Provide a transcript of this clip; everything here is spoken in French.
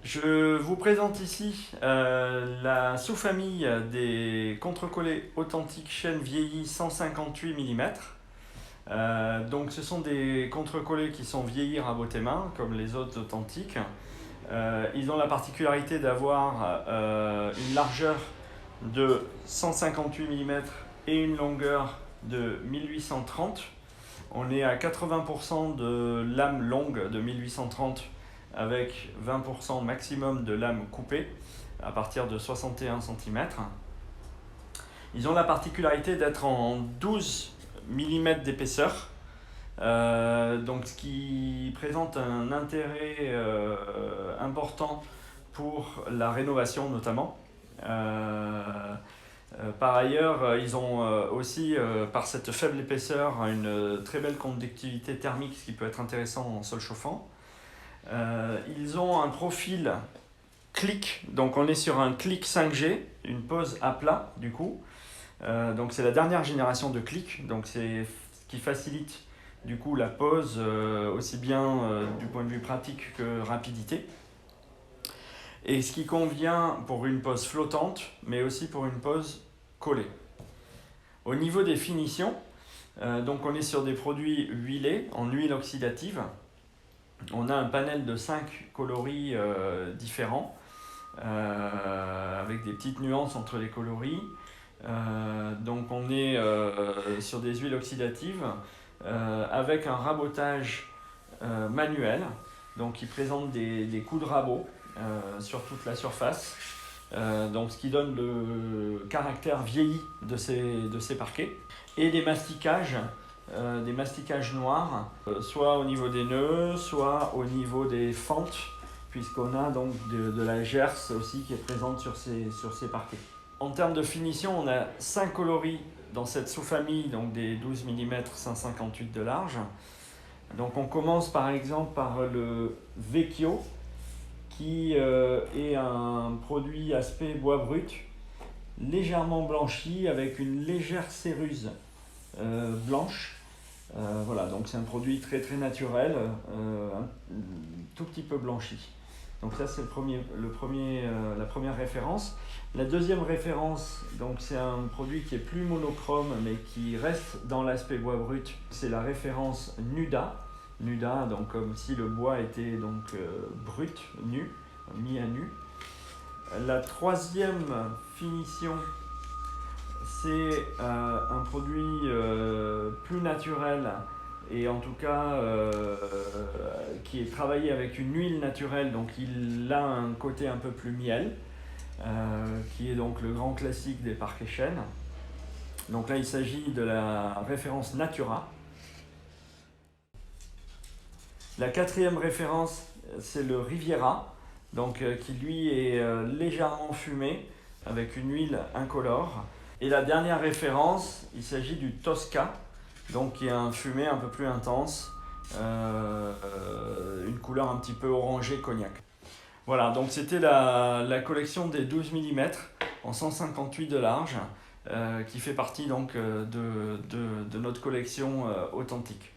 Je vous présente ici la sous-famille des contrecollés authentiques chaîne vieillie 158 mm. Donc ce sont des contrecollés qui sont vieillis rabot et main comme les autres authentiques. Ils ont la particularité d'avoir une largeur de 158 mm et une longueur de 1830. On est à 80% de lames longues de 1830 avec 20% maximum de lames coupées à partir de 61 cm. Ils ont la particularité d'être en 12 mm d'épaisseur, donc ce qui présente un intérêt important pour la rénovation notamment. Par ailleurs, ils ont aussi, par cette faible épaisseur, une très belle conductivité thermique, ce qui peut être intéressant en sol chauffant. Ils ont un profil clic, donc on est sur un clic 5G, une pose à plat du coup. Donc c'est la dernière génération de clic, donc c'est ce qui facilite du coup la pose aussi bien du point de vue pratique que rapidité. Et ce qui convient pour une pose flottante, mais aussi pour une pose collée. Au niveau des finitions, donc on est sur des produits huilés en huile oxydative. On a un panel de 5 coloris différents, avec des petites nuances entre les coloris. Donc on est sur des huiles oxydatives avec un rabotage manuel, donc qui présente des coups de rabot sur toute la surface, donc ce qui donne le caractère vieilli de ces parquets, et des mastiquages noirs, soit au niveau des nœuds, soit au niveau des fentes, puisqu'on a donc de la gerce aussi qui est présente sur ces parquets. En termes de finition, on a 5 coloris dans cette sous-famille, donc des 12 mm 158 de large. Donc on commence par exemple par le Vecchio, qui est un produit aspect bois brut, légèrement blanchi avec une légère céruse blanche. Voilà, donc c'est un produit très très naturel, un tout petit peu blanchi. Donc ça c'est la première référence. La deuxième référence, donc c'est un produit qui est plus monochrome mais qui reste dans l'aspect bois brut. C'est la référence Nuda. Nuda, donc comme si le bois était donc brut, nu, mis à nu. La troisième finition, c'est un produit plus naturel et en tout cas qui est travaillé avec une huile naturelle, donc il a un côté un peu plus miel, qui est donc le grand classique des parquets chêne. Donc là il s'agit de la référence Natura. La quatrième référence, c'est le Riviera, donc, qui lui est légèrement fumé avec une huile incolore. Et la dernière référence, il s'agit du Tosca, donc qui est un fumé un peu plus intense, une couleur un petit peu orangée cognac. Voilà, donc c'était la collection des 12 mm en 158 de large, qui fait partie donc de notre collection authentique.